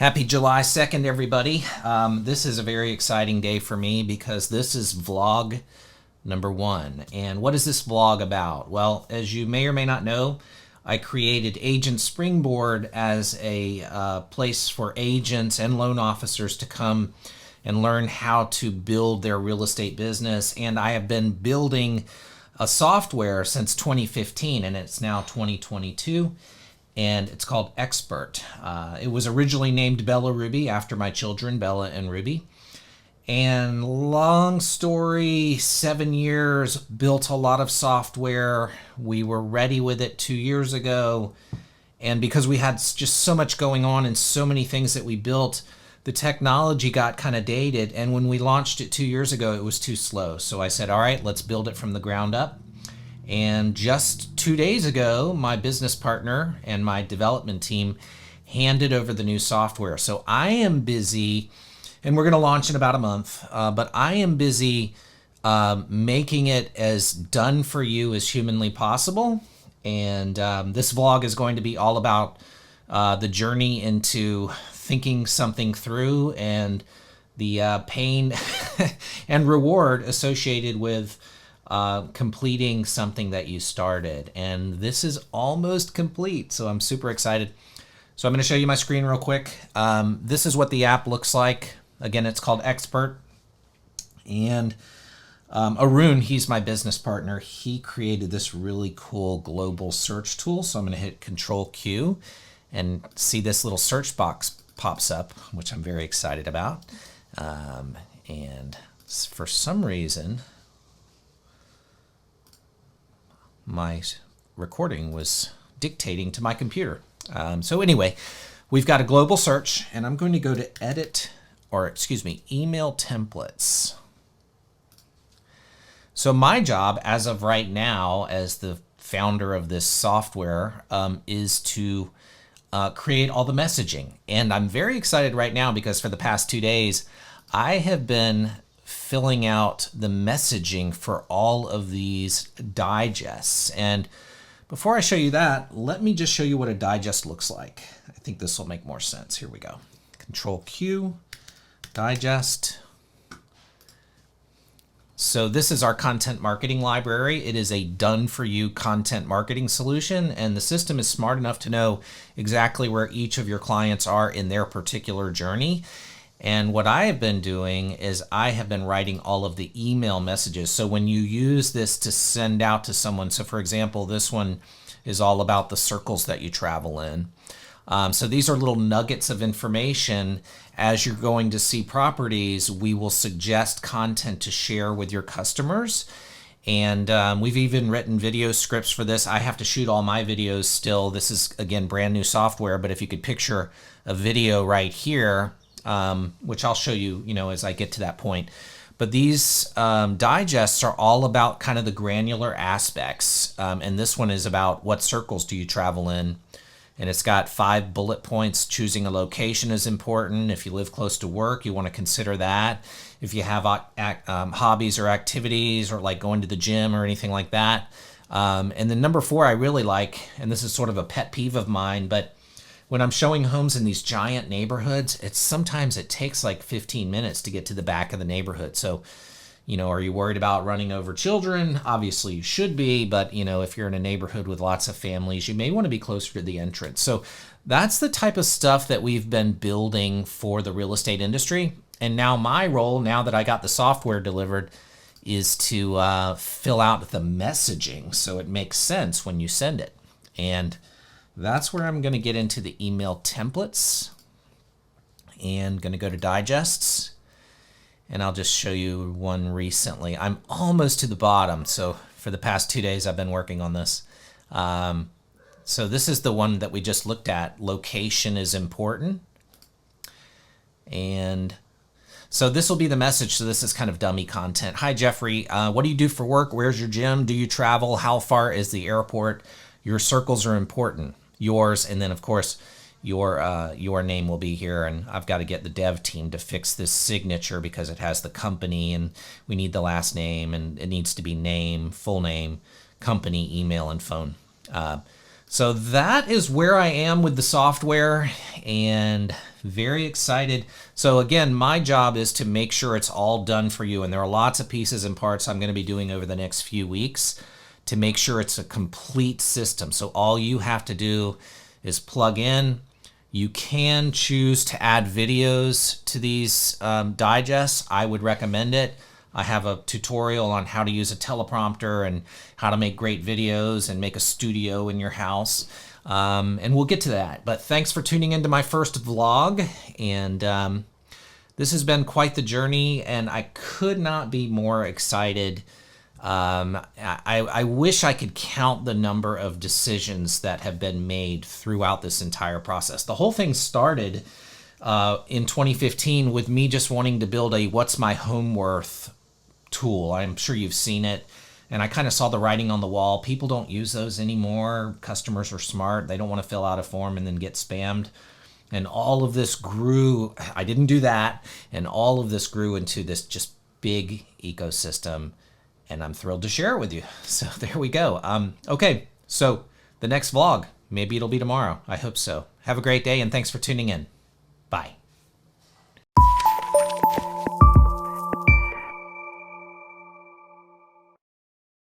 Happy July 2nd, everybody. This is a very exciting day for me because this is vlog number 1. And what is this vlog about? Well, as you may or may not know, I created Agent Springboard as a place for agents and loan officers to come and learn how to build their real estate business. And I have been building a software since 2015, and it's now 2022. And it's called Expert. It was originally named Bella Ruby after my children, Bella and Ruby. And long story, 7 years, built a lot of software. We were ready with it 2 years ago. And because we had just so much going on and so many things that we built, the technology got kind of dated. And when we launched it 2 years ago, it was too slow. So I said, all right, let's build it from the ground up. And just 2 days ago, my business partner and my development team handed over the new software. So I am busy, and we're going to launch in about a month, but I am busy making it as done for you as humanly possible. And this vlog is going to be all about the journey into thinking something through and the pain and reward associated with completing something that you started. And this is almost complete, so I'm super excited. So I'm going to show you my screen real quick. This is what the app looks like. Again, it's called Expert. And Arun, he's my business partner. He created this really cool global search tool. So I'm going to hit Control Q and see this little search box pops up, which I'm very excited about. And for some reason, my recording was dictating to my computer. So anyway, we've got a global search, and I'm going to go to email templates. So my job as of right now, as the founder of this software, is to create all the messaging. And I'm very excited right now because for the past 2 days, I have been filling out the messaging for all of these digests. And before I show you that, let me just show you what a digest looks like. I think this will make more sense. Here we go. Control Q, digest. So this is our content marketing library. It is a done-for-you content marketing solution, and the system is smart enough to know exactly where each of your clients are in their particular journey. And what I have been doing is I have been writing all of the email messages. So when you use this to send out to someone, so for example, this one is all about the circles that you travel in. So these are little nuggets of information. As you're going to see properties, we will suggest content to share with your customers. And we've even written video scripts for this. I have to shoot all my videos still. This is, again, brand new software, but if you could picture a video right here, which I'll show you, as I get to that point. But these digests are all about kind of the granular aspects. And this one is about what circles do you travel in. And it's got 5 bullet points. Choosing a location is important. If you live close to work, you want to consider that. If you have hobbies or activities or like going to the gym or anything like that. And then number 4, I really like, and this is sort of a pet peeve of mine, but when I'm showing homes in these giant neighborhoods, sometimes it takes like 15 minutes to get to the back of the neighborhood. So, are you worried about running over children? Obviously you should be, but if you're in a neighborhood with lots of families, you may want to be closer to the entrance. So that's the type of stuff that we've been building for the real estate industry. And now my role, now that I got the software delivered, is to fill out the messaging so it makes sense when you send it. And that's where I'm going to get into the email templates and going to go to digests. And I'll just show you one recently. I'm almost to the bottom. So for the past 2 days, I've been working on this. So this is the one that we just looked at. Location is important. And so this will be the message. So this is kind of dummy content. Hi, Jeffrey. What do you do for work? Where's your gym? Do you travel? How far is the airport? Your circles are important. Yours, and then of course your name will be here, and I've got to get the dev team to fix this signature because it has the company and we need the last name, and it needs to be name, full name, company, email, and phone. So that is where I am with the software, and very excited. So again, my job is to make sure it's all done for you. And there are lots of pieces and parts I'm going to be doing over the next few weeks to make sure it's a complete system. So all you have to do is plug in. You can choose to add videos to these digests. I would recommend it. I have a tutorial on how to use a teleprompter and how to make great videos and make a studio in your house. And we'll get to that. But thanks for tuning into my first vlog. And this has been quite the journey, and I could not be more excited. I wish I could count the number of decisions that have been made throughout this entire process. The whole thing started in 2015 with me just wanting to build a what's my home worth tool. I'm sure you've seen it. And I kind of saw the writing on the wall. People don't use those anymore. Customers are smart. They don't want to fill out a form and then get spammed. And all of this grew. I didn't do that. And all of this grew into this just big ecosystem. And I'm thrilled to share it with you. So there we go. Okay, so the next vlog, maybe it'll be tomorrow. I hope so. Have a great day, and thanks for tuning in. Bye.